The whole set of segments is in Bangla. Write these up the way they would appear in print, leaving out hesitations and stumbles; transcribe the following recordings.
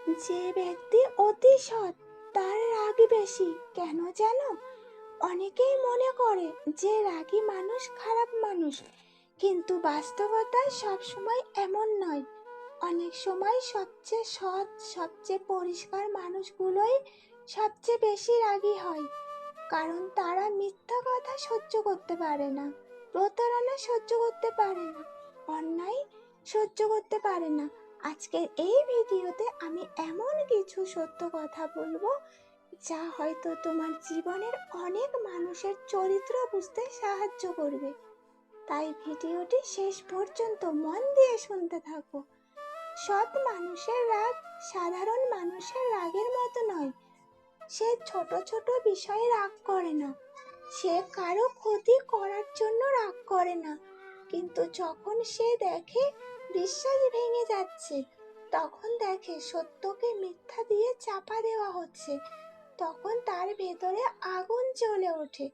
যে ব্যক্তি অতি সৎ তার রাগ বেশি। কেন জানো? অনেকেই মনে করে যে রাগী মানুষ খারাপ মানুষ, কিন্তু বাস্তবতায় সবসময় এমন নয়। অনেক সময় সবচেয়ে সৎ, সবচেয়ে পরিষ্কার মানুষগুলোই সবচেয়ে বেশি রাগী হয়। কারণ তারা মিথ্যা কথা সহ্য করতে পারে না, প্রতারণা সহ্য করতে পারে না, অন্যায় সহ্য করতে পারে না। আজকের এই ভিডিওতে আমি এমন কিছু সত্য কথা বলবো যা হয়তো তোমার জীবনের অনেক মানুষের চরিত্র বুঝতে সাহায্য করবে। তাই ভিডিওটি শেষ পর্যন্ত মন দিয়ে শুনতে থাকো। সৎ মানুষের রাগ সাধারণ মানুষের রাগের মতো নয়। সে ছোট ছোট বিষয়ে রাগ করে না, সে কারো ক্ষতি করার জন্য রাগ করে না। কিন্তু যখন সে দেখে বিশ্বাস ভেঙে যাচ্ছে, তখন দেখে সত্যকে মিথ্যা দিয়ে চাপা দেওয়া হচ্ছে, তখন তার ভেতরে আগুন জ্বলে ওঠে।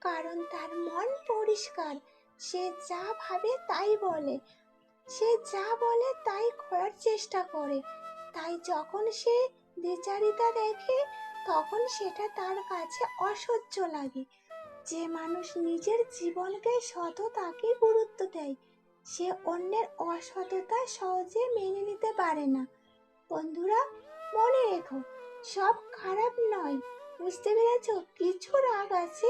কারণ তার মন পরিষ্কার, সে যা ভাবে তাই বলে, সে যা বলে তাই করার চেষ্টা করে। তাই যখন সে দ্বিচারিতা দেখে, তখন সেটা তার কাছে অসহ্য লাগে। যে মানুষ নিজের জীবনকে সততাকে গুরুত্ব দেয়, সে অন্যের অসততা সহজে মেনে নিতে পারে না। বন্ধুরা, মনে রেখো, সব খারাপ নয়। বুঝতে পেরেছো? কিছু রাগ আছে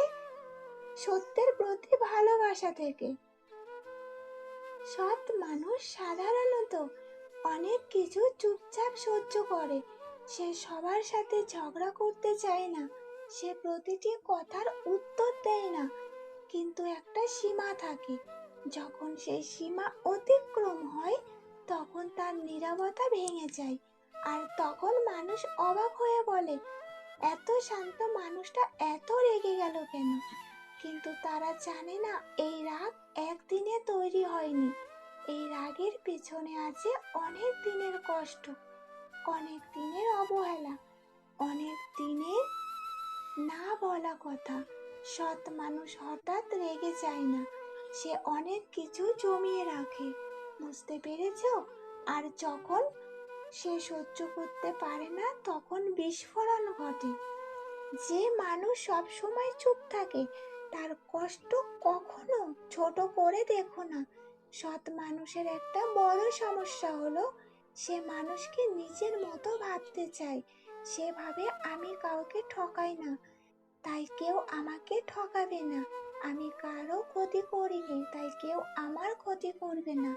সত্যের প্রতি ভালোবাসা থেকে। সৎ মানুষ সাধারণত অনেক কিছু চুপচাপ সহ্য করে। সে সবার সাথে ঝগড়া করতে চায় না, সে প্রতিটি কথার উত্তর দেয় না। কিন্তু একটা সীমা থাকে, যখন সেই সীমা অতিক্রম হয়, তখন তার নীরবতা ভেঙে যায়। আর তখন মানুষ অবাক হয়ে বলে, এত শান্ত মানুষটা এত রেগে গেল কেন? কিন্তু তারা জানে না, এই রাগ একদিনে তৈরি হয়নি। এই রাগের পেছনে আছে অনেক দিনের কষ্ট, অনেক দিনের অবহেলা, অনেক দিনের না বলা কথা। সৎ মানুষ হঠাৎ রেগে যায় না, সে অনেক কিছু জমিয়ে রাখে। বুঝতে পেরেছো? আর যখন সে সহ্য করতে পারে না, তখন বিস্ফোরণ ঘটে। যে মানুষ সব সময় চুপ থাকে, তার কষ্ট কখনো ছোট করে দেখো না। সৎ মানুষের একটা বড় সমস্যা হলো, সে মানুষকে নিজের মতো ভাবতে চায়। সে ভাবে, আমি কাউকে ঠকাই না, তাই কেউ আমাকে ঠকাবে না। আমি কারো ক্ষতি করিনি, তাই কেউ আমার ক্ষতি করবে না।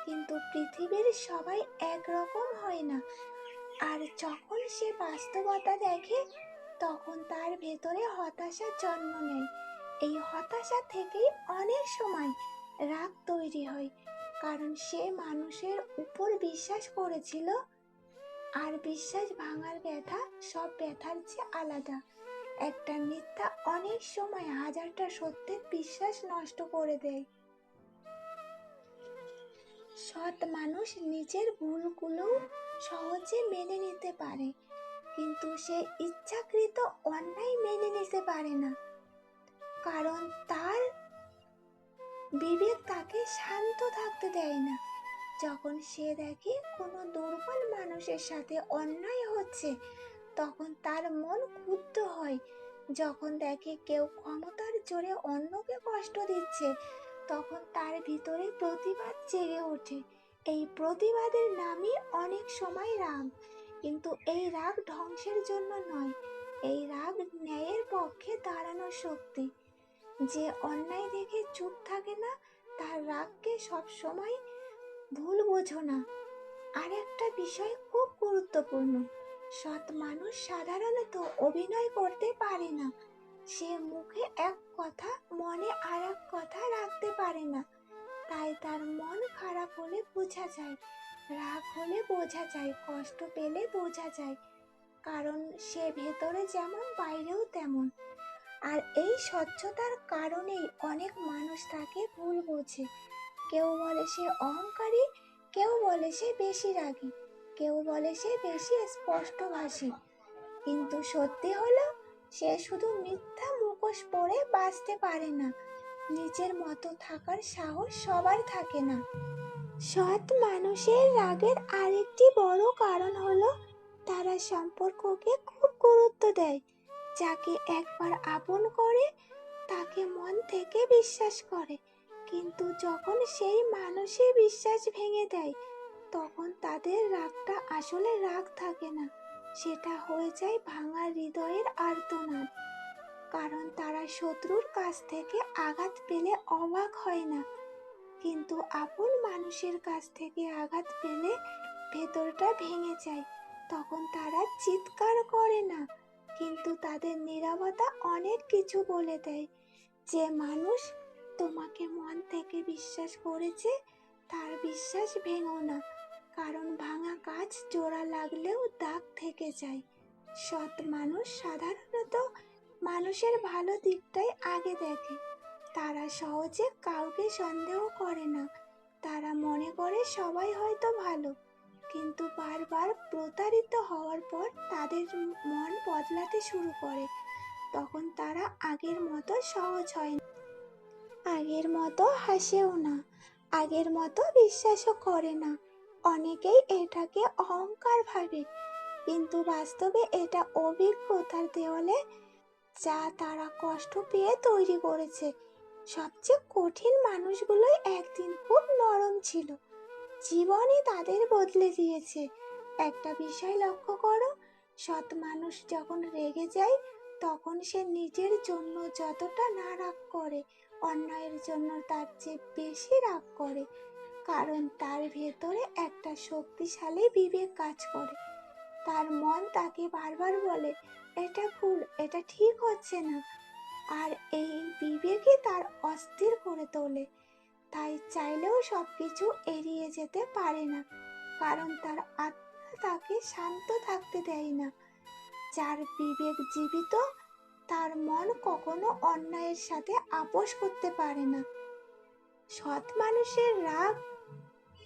কিন্তু পৃথিবীর সবাই একরকম হয় না। আর যখন সে বাস্তবতা দেখে, তখন তার ভেতরে হতাশার জন্ম নেয়। এই হতাশা থেকেই অনেক সময় রাগ তৈরি হয়। কারণ সে মানুষের উপর বিশ্বাস করেছিল, আর বিশ্বাস ভাঙার ব্যথা সব ব্যথার চেয়ে আলাদা। একটা মিথ্যা অনেক সময় হাজারটা সত্যের বিশ্বাস নষ্ট করে দেয়। সৎ মানুষ নিজের ভুলগুলো সহজে মেনে নিতে পারে, কিন্তু সে ইচ্ছাকৃত অন্যায় মেনে নিতে পারে না। কারণ তার বিবেক তাকে শান্ত থাকতে দেয় না। যখন সে দেখে কোনো দুর্বল মানুষের সাথে অন্যায় হচ্ছে, তখন তার মন ক্ষুব্ধ হয়। যখন দেখে কেউ ক্ষমতার জোরে অন্যকে কষ্ট দিচ্ছে, তখন তার ভিতরে প্রতিবাদ জেগে ওঠে। এই প্রতিবাদের নামই অনেক সময় রাগ। কিন্তু এই রাগ ধ্বংসের জন্য নয়, এই রাগ ন্যায়ের পক্ষে দাঁড়ানোর শক্তি। যে অন্যায় দেখে চুপ থাকে না, তার রাগকে সব সময় ভুল বোঝো না। আর একটা বিষয় খুব গুরুত্বপূর্ণ, সৎ মানুষ সাধারণত অভিনয় করতে পারে না। সে মুখে এক কথা, মনে আর এক কথা রাখতে পারে না। তাই তার মন খারাপ হলে বোঝা যায়, রাগ হলে বোঝা যায়, কষ্ট পেলে বোঝা যায়। কারণ সে ভেতরে যেমন বাইরেও তেমন। আর এই স্বচ্ছতার কারণেই অনেক মানুষ তাকে ভুল বোঝে। কেউ বলে সে অহংকারী, কেউ বলে সে বেশি রাগী, কেউ বলে সে বেশি স্পষ্টভাষী। কিন্তু সত্যি হলো, সে শুধু মিথ্যা মুখোশ পরে বাঁচতে পারে না। নিজের মতো থাকার সাহস সবার থাকে না। সৎ মানুষের রাগের আরেকটি বড় কারণ হলো, তারা সম্পর্ককে খুব গুরুত্ব দেয়। যাকে একবার আপন করে তাকে মন থেকে বিশ্বাস করে, কিন্তু যখন সেই মানুষই বিশ্বাস ভেঙে দেয় তখন তাদের রাগটা আসলে রাগ থাকে না, সেটা হয়ে যায় ভাঙা হৃদয়ের আর্তনাদ। কারণ তারা শত্রুর কাছ থেকে আঘাত পেলে অবাক হয় না, কিন্তু আপন মানুষের কাছ থেকে আঘাত পেলে ভেতরটা ভেঙে যায়। তখন তারা চিৎকার করে না, কিন্তু তাদের নীরবতা অনেক কিছু বলে দেয়। যে মানুষ তোমাকে মন থেকে বিশ্বাস করেছে তার বিশ্বাস ভেঙো না, কারণ ভাঙা কাঁচ জোড়া লাগলেও দাগ থেকে যায়। সৎ মানুষ সাধারণত মানুষের ভালো দিকটাই আগে দেখে। তারা সহজে কাউকে সন্দেহ করে না। তারা মনে করে সবাই হয়তো ভালো, কিন্তু বারবার প্রতারিত হওয়ার পর তাদের মন বদলাতে শুরু করে। তখন তারা আগের মতো সহজ হয় না, আগের মতো হাসেও না, আগের মতো বিশ্বাসও করে না। অনেকেই এটাকে অহংকার ভাবে, কিন্তু বাস্তবে এটা অভিজ্ঞতার দেওয়ালে যা তারা কষ্ট পেয়ে তৈরি করেছে। সবচেয়ে কঠিন মানুষগুলোই একদিন খুব নরম ছিল, জীবনই তাদের বদলে দিয়েছে। একটা বিষয় লক্ষ্য করো, সৎ মানুষ যখন রেগে যায় তখন সে নিজের জন্য যতটা না রাগ করে, অন্যায়ের জন্য তার চেয়ে বেশি রাগ করে। কারণ তার ভেতরে একটা শক্তিশালী বিবেক কাজ করে। তার মন তাকে বারবার বলে এটা ভুল, এটা ঠিক হচ্ছে না, আর এই বিবেকই তার অস্থির করে তোলে। তাই চাইলেও সবকিছু এড়িয়ে যেতে পারে না, কারণ তার আত্মা তাকে শান্ত থাকতে দেয় না। যার বিবেক জীবিত তার মন কখনো অন্যায়ের সাথে আপোষ করতে পারে না। সৎ মানুষের রাগ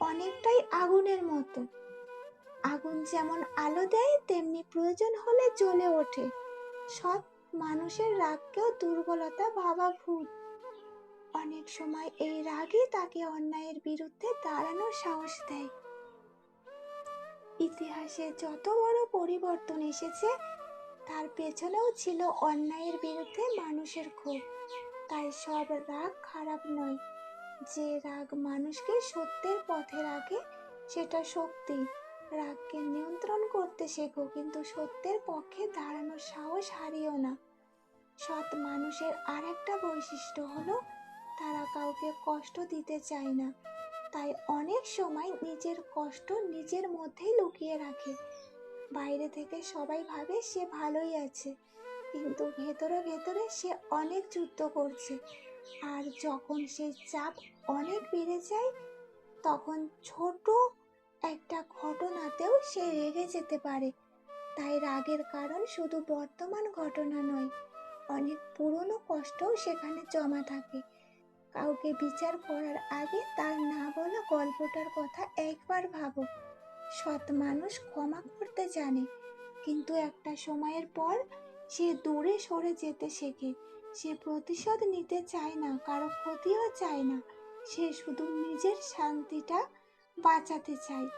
অনেকটাই আগুনের মতো। আগুন যেমন আলো দেয় তেমনি প্রয়োজন হলে জ্বলে ওঠে। সৎ মানুষের রাগকেও দুর্বলতা ভাবা ভুল। অনেক সময় এই রাগই তাকে অন্যায়ের বিরুদ্ধে দাঁড়ানোর সাহস দেয়। ইতিহাসে যত বড় পরিবর্তন এসেছে তার পেছনেও ছিল অন্যায়ের বিরুদ্ধে মানুষের ক্ষোভ। তাই সব রাগ খারাপ নয়। যে রাগ মানুষকে সত্যের পথে রাখে সেটা শক্তি। রাগকে নিয়ন্ত্রণ করতে শেখো, কিন্তু সত্যের পক্ষে দাঁড়ানোর সাহস হারিও না। সৎ মানুষের আরেকটা বৈশিষ্ট্য হলো তারা কাউকে কষ্ট দিতে চায় না। তাই অনেক সময় নিজের কষ্ট নিজের মধ্যেই লুকিয়ে রাখে। বাইরে থেকে সবাই ভাবে সে ভালোই আছে, কিন্তু ভেতরে ভেতরে সে অনেক যুদ্ধ করছে। আর যখন সেই চাপ অনেক বেড়ে যায় তখন ছোট একটা ঘটনাতেও সে রেগে যেতে পারে। তাই রাগের কারণ শুধু বর্তমান ঘটনা নয়, অনেক পুরনো কষ্টও সেখানে জমা থাকে। কাউকে বিচার করার আগে তার না বলা গল্পটার কথা একবার ভাবো। সৎ মানুষ ক্ষমা করতে জানে, কিন্তু একটা সময়ের পর সে দূরে সরে যেতে শেখে। সে প্রতিশোধ নিতে চায় না, কারো ক্ষতিও চায় না, সে শুধু নিজের শান্তিটা বাঁচাতে চায়।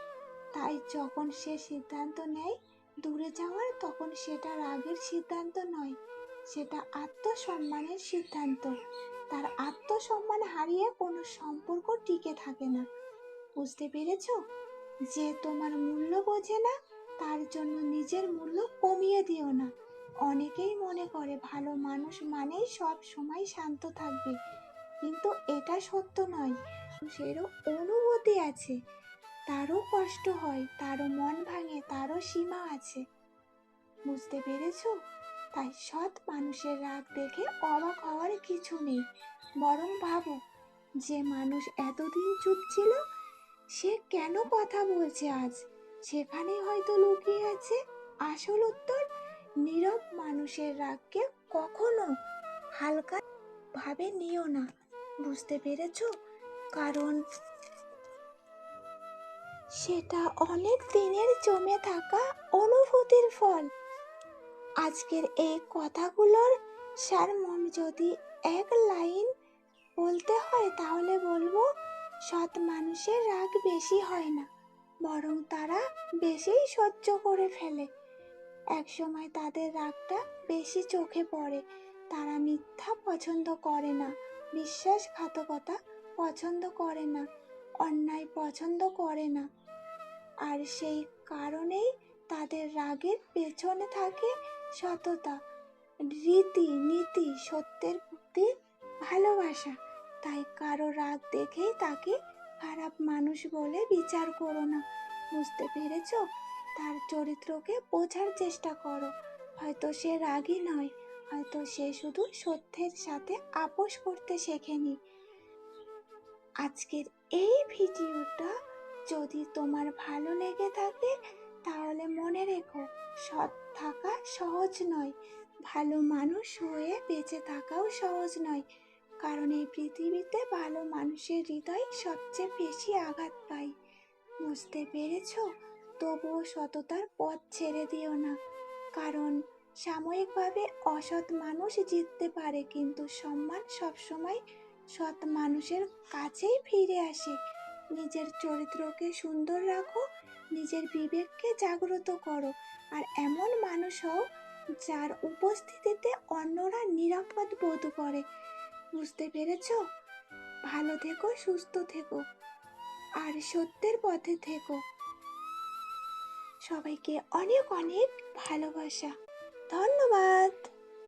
তাই যখন সে সিদ্ধান্ত নেয় দূরে যাওয়ার, তখন সেটা রাগের সিদ্ধান্ত নয়, সেটা আত্মসম্মানের সিদ্ধান্ত। তার আত্মসম্মান হারিয়ে কোনো সম্পর্ক টিকে থাকে না। বুঝতে পেরেছো? যে তোমার মূল্য বোঝে না তার জন্য নিজের মূল্য কমিয়ে দিও না। অনেকেই মনে করে ভালো মানুষ মানেই সব সময় শান্ত থাকবে, কিন্তু এটা সত্য নয়। মানুষেরও অনুভূতি আছে, তারও কষ্ট হয়, তারও মন ভাঙে, তারও সীমা আছে। বুঝতে পেরেছো? তাই সৎ মানুষের রাগ দেখে অবাক হওয়ার কিছু নেই, বরং ভাবো যে মানুষ এতদিন চুপ ছিল সে কেন কথা বলছে আজ। সেখানেই হয়তো লুকিয়ে আছে আসল উত্তর। নীরব মানুষের রাগকে কখনো হালকা ভাবে নিও না। বুঝতে পেরেছো? কারণ সেটা অনেক দিনের জমে থাকা অনুভূতির ফল। আজকের এই কথাগুলোর সারমর্ম যদি এক লাইন বলতে হয় তাহলে বলবো, সৎ মানুষের রাগ বেশি হয় না, বরং তারা বেশিই সহ্য করে ফেলে। একসময় তাদের রাগটা বেশি চোখে পড়ে। তারা মিথ্যা পছন্দ করে না, বিশ্বাসঘাতকতা পছন্দ করে না, অন্যায় পছন্দ করে না। আর সেই কারণেই তাদের রাগের পেছনে থাকে সততা, রীতি নীতি, সত্যের প্রতি ভালোবাসা। তাই কারো রাগ দেখেই তাকে খারাপ মানুষ বলে বিচার করো না। বুঝতে পেরেছো? তার চরিত্রকে বোঝার চেষ্টা করো। হয়তো সে রাগী নয়, হয়তো সে শুধু সত্যের সাথে আপোষ করতে শেখেনি। আজকের এই ভিডিওটা যদি তোমার ভালো লেগে থাকে তাহলে মনে রেখো, সৎ থাকা সহজ নয়, ভালো মানুষ হয়ে বেঁচে থাকাও সহজ নয়। কারণ এই পৃথিবীতে ভালো মানুষের হৃদয় সবচেয়ে বেশি আঘাত পায়। বুঝতে পেরেছো? তবুও সততার পথ ছেড়ে দিও না। কারণ সাময়িকভাবে অসৎ মানুষ জিততে পারে, কিন্তু সম্মান সবসময় সৎ মানুষের কাছেই ফিরে আসে। নিজের চরিত্রকে সুন্দর রাখো, নিজের বিবেককে জাগ্রত করো, আর এমন মানুষ হও যার উপস্থিতিতে অন্যরা নিরাপদ বোধ করে। বুঝতে পেরেছো? ভালো থেকো, সুস্থ থেকো, আর সত্যের পথে থেকো। সবাইকে অনেক অনেক ভালোবাসা। ধন্যবাদ।